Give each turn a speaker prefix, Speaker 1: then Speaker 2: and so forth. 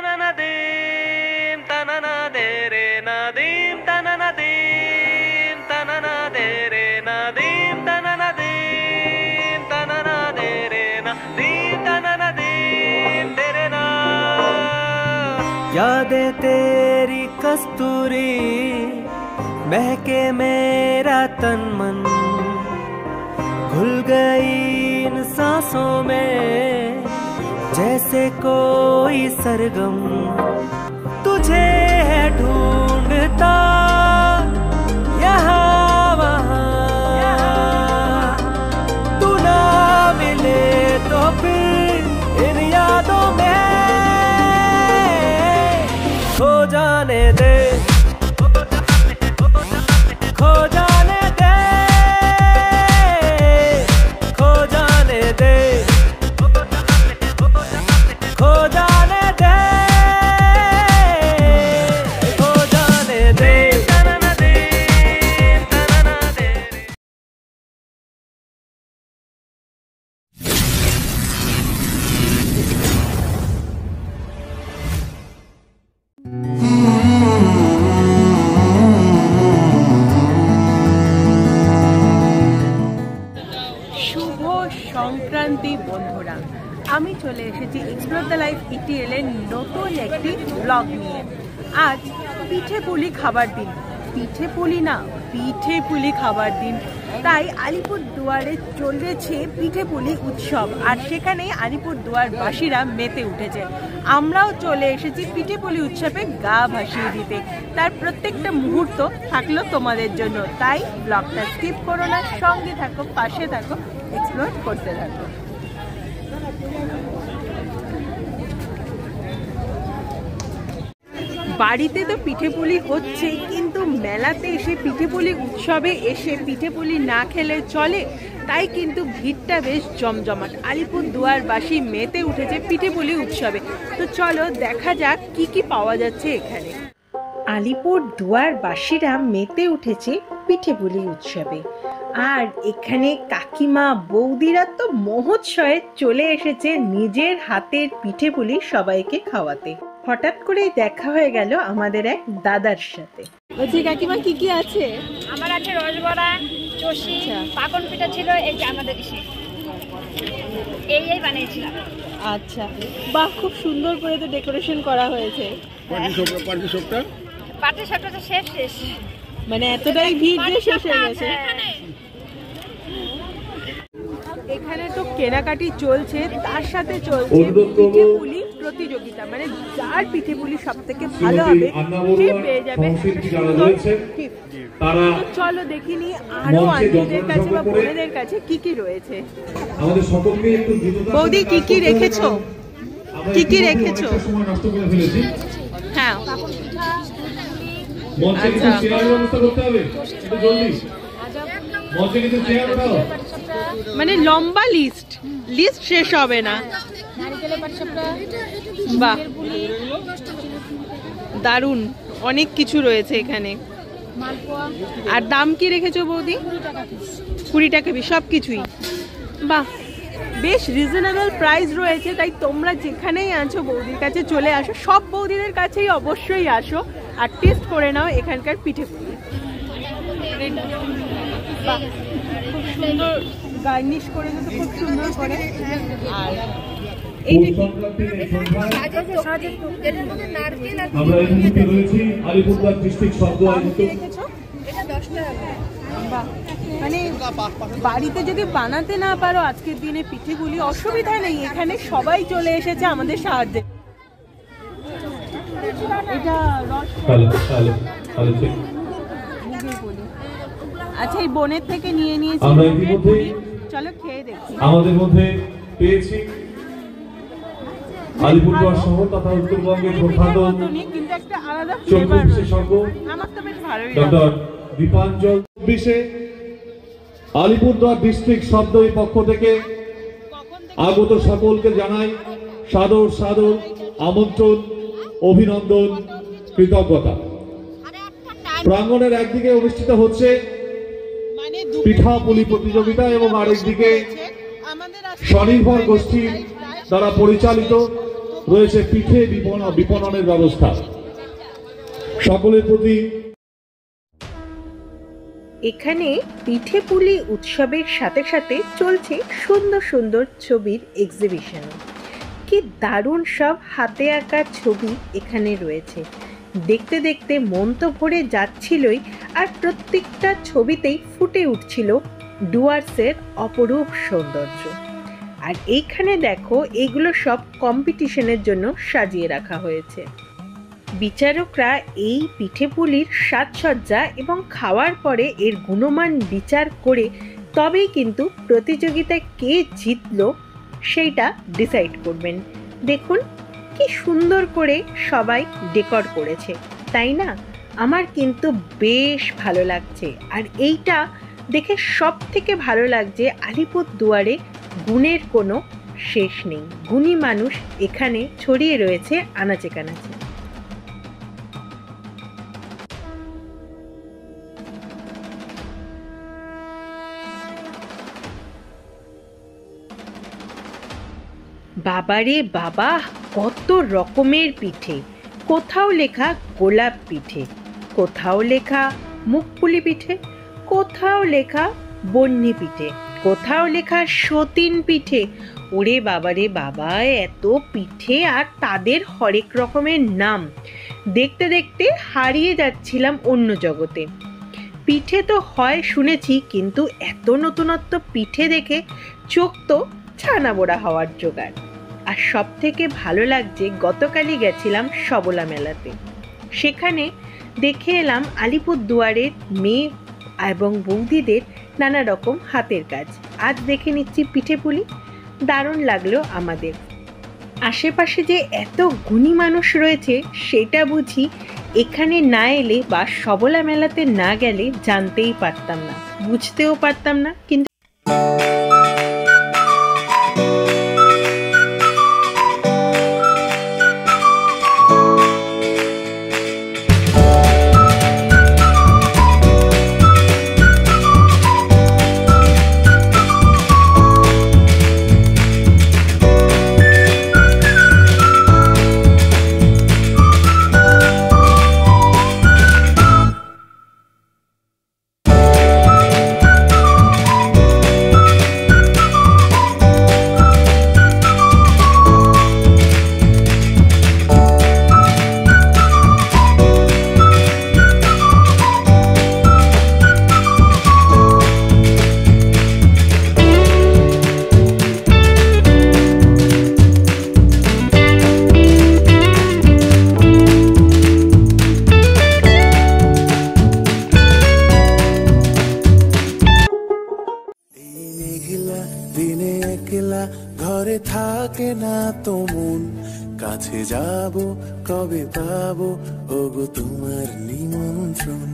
Speaker 1: tananadim tananadere nadim tananadim tananadere nadim tananadim tananadere nadim tananadim dere na यादें तेरी कस्तूरी महके मेरा तन मन घुल गई इन सांसों में जैसे कोई सरगम तुझे है ढूंढता यहाँ वहाँ तू ना मिले तो फिर इन यादों में खो जाने दे खो जाने दे खो जाने दे खो जाने दे खो जाने दे
Speaker 2: শুভ সংক্রান্তি বন্ধুরা, আমি চলে এসেছি এক্সপ্লোর দ্য লাইফ ইটিএল এর নতুন একটি ব্লগ নিয়ে। আজ পিঠে পুলি খাবার দিন, পিঠে পুলি না পিঠে পুলি খাবার দিন। তাই আলিপুরদুয়ারে চলেছে পিঠে পুলি উৎসব, আর সেখানে আলিপুরদুয়ারবাসীরা মেতে উঠেছে। আমরাও চলে এসেছি পিঠে পুলি উৎসবে গা ভাসিয়ে দিতে। তার প্রত্যেকটা মুহূর্ত থাকলো তোমাদের জন্য, তাই ব্লগটা স্কিপ করো না, সঙ্গে থাকো, পাশে থাকো, এক্সপ্লোর করতে থাকো। বাড়িতে তো পিঠে পুলি হচ্ছে, কিন্তু মেলাতে এসে পিঠে পুলি উৎসবে এসে পিঠে পুলি না খেলে চলে। তাই কিন্তু ভিড়টা বেশ জমজমাট। আলিপুরদুয়ারবাসী মেতে উঠেছে পিঠে পুলি উৎসবে। তো চলো দেখা যাক কি কি পাওয়া যাচ্ছে এখানে। আলিপুরদুয়ারবাসীরা মেতে উঠেছে পিঠে পুলি উৎসবে, আর এখানে কাকিমা বৌদিরা তো মহোৎসবে চলে এসেছে নিজের হাতের পিঠে পুলি সবাইকে খাওয়াতে। হঠাৎ করেই দেখা হয়ে গেল আমাদের এক দাদার সাথে। বলছি কাকিমা কি কি আছে?
Speaker 3: আমার আছে রসবড়া, চষি, পাকন পিঠা ছিল, এই যে আমাদের এসে এই বানিয়েছিলাম।
Speaker 2: আচ্ছা, বাহ, খুব সুন্দর করে তো ডেকোরেশন করা হয়েছে।
Speaker 3: পাটি সাপটা তো শেষ
Speaker 2: মানে এতটাই ভিড় যে শেষ হয়ে গেছে। এখানে তো কেনাকাটি চলছে, তার সাথে চলছে পিঠে পুলি প্রতিযোগিতা। মানে যার পিঠে পুলি সব থেকে ভালো হবে সে পেয়ে যাবে চলো দেখিনি আরো আন্টিদের কাছে বা বোনেদের কাছে কি কি রয়েছে। বৌদি কি কি রেখেছো? কি কি রেখেছো? হ্যাঁ, আচ্ছা, মানে লম্বা লিস্ট শেষ হবে না। বাহ, দারুণ, অনেক কিছু রয়েছে এখানে। আর দাম কি রেখেছো বৌদি? 20 টাকা পিস সব কিছুই। বাহ, বেশ রিজনেবল প্রাইস রয়েছে। তাই তোমরা যেখানেই আছো বৌদির কাছে চলে আসো, সব বৌদিদের কাছেই অবশ্যই আসো আর টেস্ট করে নাও এখানকার পিঠে পুলি। বাহ, খুব সুন্দর গার্নিশ করে দিতে, খুব সুন্দর করে। আর মানে বাড়িতে যদি বানাতে না পারো আজকের দিনে পিঠেগুলি, অসুবিধা নেই, এখানে সবাই চলে এসেছে আমাদের সাহায্যে। এটা আচ্ছা, এই বোনের থেকে নিয়ে নিয়েছি, চলো খেয়ে দেখি।
Speaker 4: আমাদের মধ্যে পেয়েছি আলিপুরদুয়ার শহর তথা উত্তরবঙ্গের প্রখ্যাত চক্ষু বিশেষজ্ঞ ডক্টর দীপাঞ্জল। আলিপুরদুয়ার ডিস্ট্রিক্ট শব্দের পক্ষ থেকে আগত সকলকে জানাই সাদর সাদর আমন্ত্রণ, অভিনন্দন, কৃতজ্ঞতা। প্রাঙ্গণের একদিকে অনুষ্ঠিত হচ্ছে পিঠা পুলি প্রতিযোগিতা এবং আরেকদিকে স্বনির্ভর গোষ্ঠী দ্বারা পরিচালিত রয়েছে পিঠে বিপণনের ব্যবস্থা। সকলের প্রতি
Speaker 2: এখানে পিঠে পুলি উৎসবের সাথে সাথে চলছে সুন্দর সুন্দর ছবির এক্সিবিশন। কি দারুণ সব হাতে আঁকা ছবি এখানে রয়েছে। দেখতে দেখতে মন তো ভরে যাচ্ছিলই, আর প্রত্যেকটা ছবিতেই ফুটে উঠছিল ডুয়ার্সের অপরূপ সৌন্দর্য। আর এইখানে দেখো, এগুলো সব কম্পিটিশনের জন্য সাজিয়ে রাখা হয়েছে। বিচারকরা এই পিঠেপুলির সাজসজ্জা এবং খাওয়ার পরে এর গুণমান বিচার করে তবেই কিন্তু প্রতিযোগিতায় কে জিতলো সেইটা ডিসাইড করবেন। দেখুন কি সুন্দর করে সবাই ডেকর করেছে, তাই না? আমার কিন্তু বেশ ভালো লাগছে। আর এইটা দেখে সব থেকে ভালো লাগছে, আলিপুরদুয়ারে গুণের কোনো শেষ নেই। গুণী মানুষ এখানে ছড়িয়ে রয়েছে আনাচে কানাচে। বাবারে বাবা, কত রকমের পিঠে! কোথাও লেখা গোলাপ পিঠে, কোথাও লেখা মুখপুলি পিঠে, কোথাও লেখা বন্যি পিঠে, কোথাও লেখা সতীন পিঠে। ওরে বাবারে বাবা, এত পিঠে আর তাদের হরেক রকমের নাম! দেখতে দেখতে হারিয়ে যাচ্ছিলাম অন্য জগতে। পিঠে তো হয় শুনেছি, কিন্তু এত নতুনত্ব পিঠে দেখে চোখ তো ছানা বোড়া হওয়ার জোগাড়। আর সব থেকে ভালো লাগছে, গতকালই গেছিলাম সবলা মেলাতে। সেখানে দেখে এলাম আলিপুরদুয়ারের মেয়ে এবং বৌদিদের নানা রকম হাতের কাজ। আজ দেখে নিচ্ছি পিঠেপুলি, দারুণ লাগলো আমাদের। আশেপাশে যে এত গুণী মানুষ রয়েছে সেটা বুঝি এখানে না এলে বা সবলা মেলাতে না গেলে জানতেই পারতাম না, বুঝতেও পারতাম না। কিন্তু
Speaker 5: দিনে একলা ঘরে থাকে না তো মন, কাছে যাব কবে পাবো ওগো তোমার নিমন্ত্রণ।